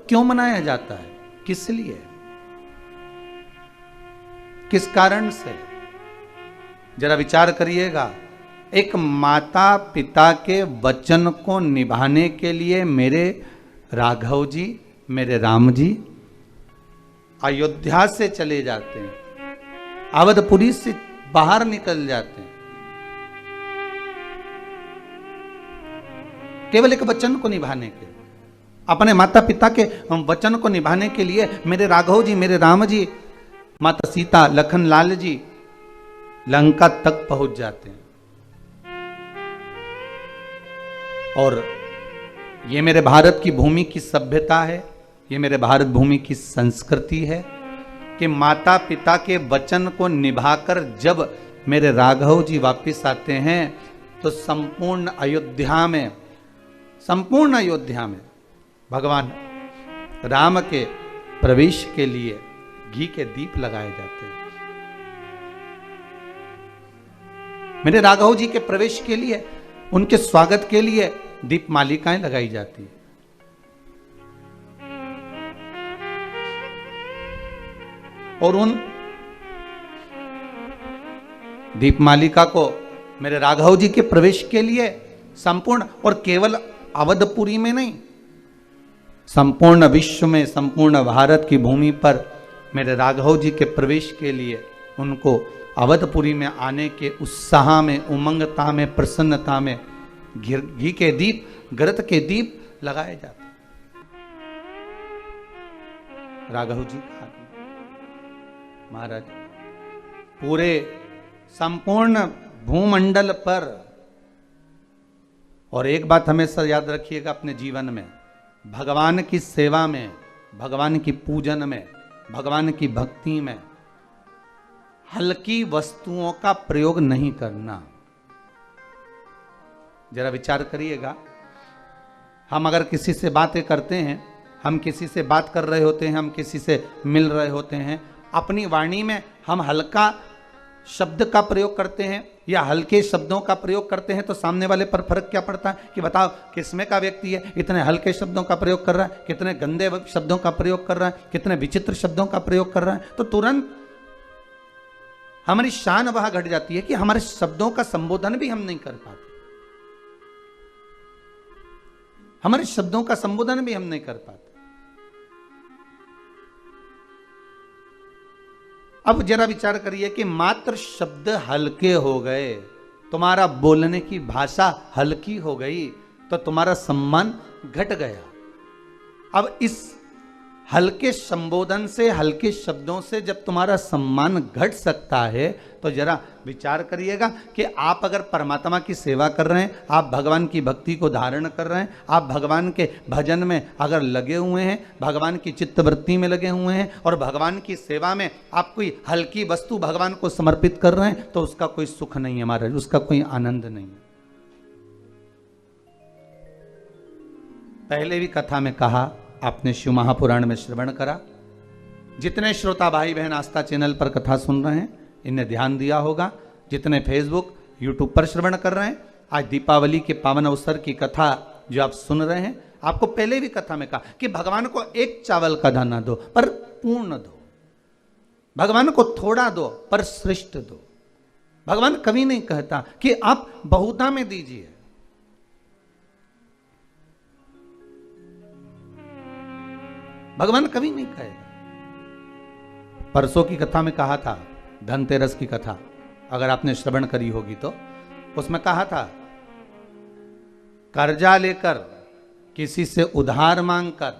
क्यों मनाया जाता है, किस लिए, किस कारण से? जरा विचार करिएगा। एक माता पिता के वचन को निभाने के लिए मेरे राघव जी, मेरे राम जी अयोध्या से चले जाते हैं, अवधपुरी से बाहर निकल जाते हैं, केवल एक वचन को निभाने के लिए, अपने माता पिता के वचन को निभाने के लिए मेरे राघव जी, मेरे राम जी, माता सीता, लखन लाल जी लंका तक पहुंच जाते हैं। और ये मेरे भारत की भूमि की सभ्यता है, ये मेरे भारत भूमि की संस्कृति है कि माता पिता के वचन को निभाकर जब मेरे राघव जी वापस आते हैं तो संपूर्ण अयोध्या में भगवान राम के प्रवेश के लिए घी के दीप लगाए जाते हैं। मेरे राघव जी के प्रवेश के लिए, उनके स्वागत के लिए दीप मालिकाएं लगाई जाती है। और उन दीप मालिका को मेरे राघव जी के प्रवेश के लिए संपूर्ण, और केवल अवधपुरी में नहीं, संपूर्ण विश्व में, संपूर्ण भारत की भूमि पर मेरे राघव जी के प्रवेश के लिए उनको अवधपुरी में आने के उत्साह में, उमंगता में, प्रसन्नता में घी के दीप, घृत के दीप लगाए जाते। राघव जी का महाराज पूरे संपूर्ण भूमंडल पर, और एक बात हमेशा याद रखिएगा अपने जीवन में, भगवान की सेवा में, भगवान की पूजन में, भगवान की भक्ति में हल्की वस्तुओं का प्रयोग नहीं करना। जरा विचार करिएगा, हम अगर किसी से बातें करते हैं, हम किसी से बात कर रहे होते हैं, हम किसी से मिल रहे होते हैं, अपनी वाणी में हम हल्का शब्द का प्रयोग करते हैं या हल्के शब्दों का प्रयोग करते हैं तो सामने वाले पर फर्क क्या पड़ता है कि बताओ किसमें का व्यक्ति है, इतने हल्के शब्दों का प्रयोग कर रहा है, कितने गंदे शब्दों का प्रयोग कर रहा है, कितने विचित्र शब्दों का प्रयोग कर रहा है। तो तुरंत हमारी शान वहां घट जाती है कि हमारे शब्दों का संबोधन भी हम नहीं कर पाते, हमारे शब्दों का संबोधन भी हम नहीं कर पाते। अब जरा विचार करिए कि मात्र शब्द हल्के हो गए, तुम्हारा बोलने की भाषा हल्की हो गई तो तुम्हारा सम्मान घट गया। अब इस हल्के संबोधन से, हल्के शब्दों से जब तुम्हारा सम्मान घट सकता है तो जरा विचार करिएगा कि आप अगर परमात्मा की सेवा कर रहे हैं, आप भगवान की भक्ति को धारण कर रहे हैं, आप भगवान के भजन में अगर लगे हुए हैं, भगवान की चित्तवृत्ति में लगे हुए हैं और भगवान की सेवा में आप कोई हल्की वस्तु भगवान को समर्पित कर रहे हैं तो उसका कोई सुख नहीं है महाराज, उसका कोई आनंद नहीं है। पहले भी कथा में कहा, आपने शिव महापुराण में श्रवण करा, जितने श्रोता भाई बहन आस्था चैनल पर कथा सुन रहे हैं इन्हें ध्यान दिया होगा, जितने फेसबुक यूट्यूब पर श्रवण कर रहे हैं, आज दीपावली के पावन अवसर की कथा जो आप सुन रहे हैं, आपको पहले भी कथा में कहा कि भगवान को एक चावल का दाना दो पर पूर्ण दो, भगवान को थोड़ा दो पर श्रेष्ठ दो। भगवान कभी नहीं कहता कि आप बहुता में दीजिए, भगवान कभी नहीं कहेगा। परसों की कथा में कहा था, धनतेरस की कथा अगर आपने श्रवण करी होगी तो उसमें कहा था, कर्जा लेकर, किसी से उधार मांगकर,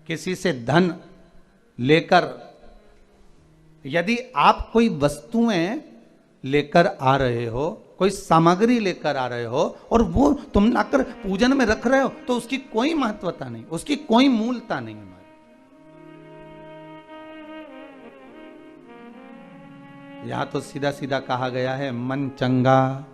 किसी से धन लेकर, यदि आप कोई वस्तुएं लेकर आ रहे हो, कोई सामग्री लेकर आ रहे हो और वो तुम लाकर पूजन में रख रहे हो तो उसकी कोई महत्वता नहीं, उसकी कोई मूलता नहीं है। यहां तो सीधा सीधा कहा गया है, मन चंगा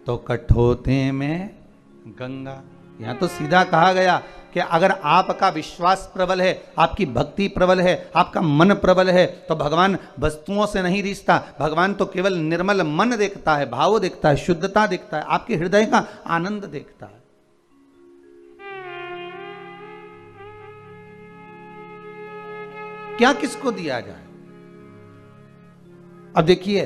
तो कठोते में गंगा। यहां तो सीधा कहा गया कि अगर आपका विश्वास प्रबल है, आपकी भक्ति प्रबल है, आपका मन प्रबल है तो भगवान वस्तुओं से नहीं रिश्ता, भगवान तो केवल निर्मल मन देखता है, भाव देखता है, शुद्धता देखता है, आपके हृदय का आनंद देखता है। क्या किसको दिया जाए। अब देखिए,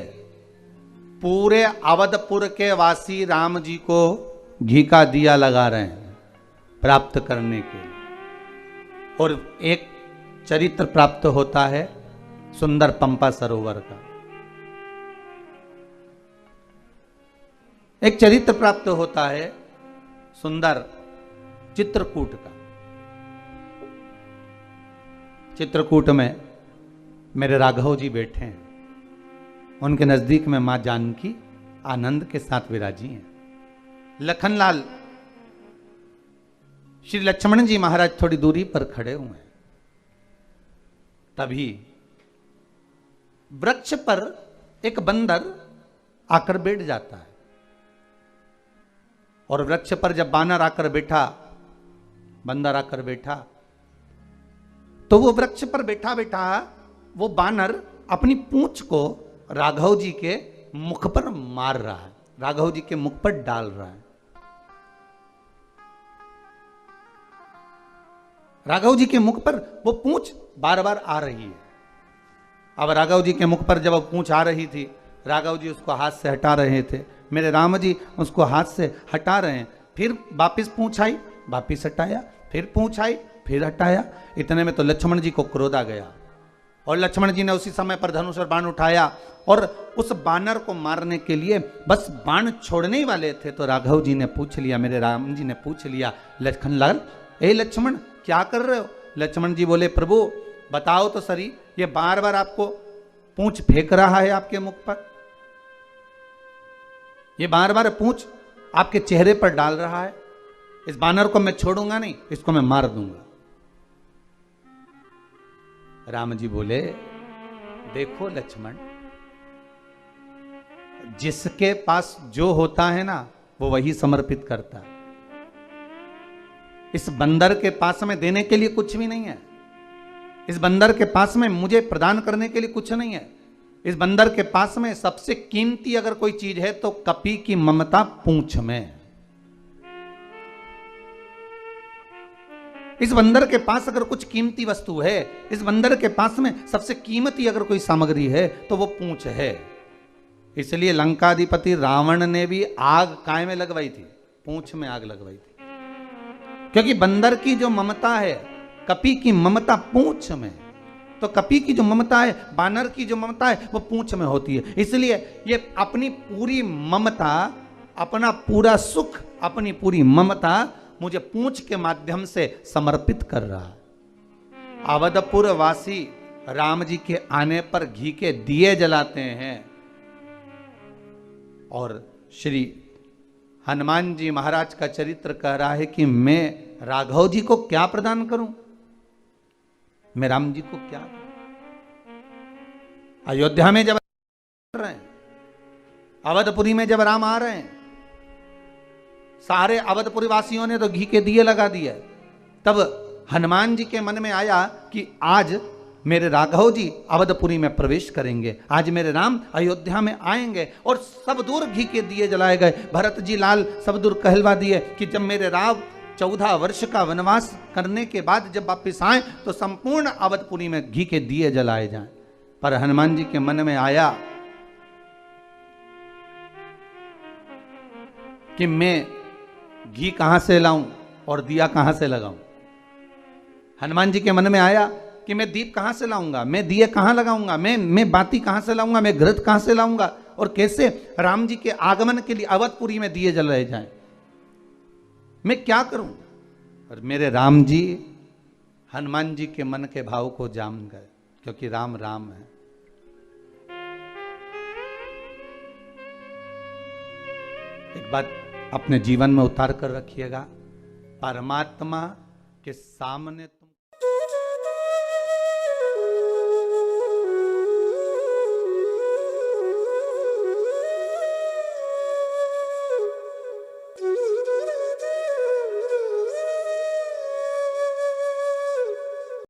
पूरे अवधपुर के वासी राम जी को घी का दिया लगा रहे हैं प्राप्त करने के लिए, और एक चरित्र प्राप्त होता है सुंदर पंपा सरोवर का। एक चरित्र प्राप्त होता है सुंदर चित्रकूट का। चित्रकूट में मेरे राघव जी बैठे हैं, उनके नजदीक में मां जानकी आनंद के साथ विराजी हैं। लखनलाल श्री लक्ष्मण जी महाराज थोड़ी दूरी पर खड़े हुए हैं। तभी वृक्ष पर एक बंदर आकर बैठ जाता है, और वृक्ष पर जब बानर आकर बैठा, बंदर आकर बैठा, तो वो वृक्ष पर बैठा बैठा वो बानर अपनी पूंछ को राघव जी के मुख पर मार रहा है, राघव जी के मुख पर डाल रहा है। राघव जी के मुख पर वो पूंछ बार बार आ रही है। अब राघव जी के मुख पर जब पूंछ आ रही थी, राघव जी उसको हाथ से हटा रहे थे, मेरे राम जी उसको हाथ से हटा रहे हैं। फिर वापिस पूंछ आई, वापिस हटाया, फिर पूंछ आई, फिर हटाया। इतने में तो लक्ष्मण जी को क्रोध आ गया, और लक्ष्मण जी ने उसी समय पर धनुष और बाण उठाया, और उस बानर को मारने के लिए बस बाण छोड़ने ही वाले थे, तो राघव जी ने पूछ लिया, मेरे राम जी ने पूछ लिया, लखनलाल, ए लक्ष्मण क्या कर रहे हो? लक्ष्मण जी बोले, प्रभु बताओ तो सही, ये बार बार आपको पूंछ फेंक रहा है आपके मुख पर, ये बार बार पूंछ आपके चेहरे पर डाल रहा है, इस बानर को मैं छोड़ूंगा नहीं, इसको मैं मार दूंगा। राम जी बोले, देखो लक्ष्मण, जिसके पास जो होता है ना वो वही समर्पित करता है। इस बंदर के पास में देने के लिए कुछ भी नहीं है, इस बंदर के पास में मुझे प्रदान करने के लिए कुछ नहीं है। इस बंदर के पास में सबसे कीमती अगर कोई चीज है तो कपी की ममता पूंछ में। इस बंदर के पास अगर कुछ कीमती वस्तु है, इस बंदर के पास में सबसे कीमती अगर कोई सामग्री है तो वो पूंछ है। इसलिए लंकाधिपति रावण ने भी आग काय में लगवाई थी? पूंछ में आग लगवाई थी, क्योंकि बंदर की जो ममता है, कपी की ममता पूंछ में, तो कपी की जो ममता है, बानर की जो ममता है, वो पूंछ में होती है। इसलिए ये अपनी पूरी ममता, अपना पूरा सुख, अपनी पूरी ममता मुझे पूंछ के माध्यम से समर्पित कर रहा है। अवधपुर वासी राम जी के आने पर घी के दिए जलाते हैं, और श्री हनुमान जी महाराज का चरित्र कह रहा है कि मैं राघव जी को क्या प्रदान करूं, मैं राम जी को क्या करूं। अयोध्या में जब रहे हैं, अवधपुरी में जब राम आ रहे हैं, सारे अवधपुरी वासियों ने तो घी के दिए लगा दिए। तब हनुमान जी के मन में आया कि आज मेरे राघव जी अवधपुरी में प्रवेश करेंगे, आज मेरे राम अयोध्या में आएंगे, और सब दूर घी के दिए जलाए गए। भरत जी लाल सब दूर कहलवा दिए कि जब मेरे राम 14 वर्ष का वनवास करने के बाद जब वापिस आए तो संपूर्ण अवधपुरी में घी के दिए जलाए जाएं। पर हनुमान जी के मन में आया कि मैं घी कहां से लाऊं और दिया कहां से लगाऊं। हनुमान जी के मन में आया कि मैं दीप कहां से लाऊंगा, मैं दिए कहां लगाऊंगा, मैं बाती कहां से लाऊंगा, मैं घृत कहां से लाऊंगा, और कैसे राम जी के आगमन के लिए अवधपुरी में दिए जलाए जाएं, मैं क्या करूं। और मेरे राम जी हनुमान जी के मन के भाव को जान गए, क्योंकि राम राम है। एक बात अपने जीवन में उतार कर रखिएगा, परमात्मा के सामने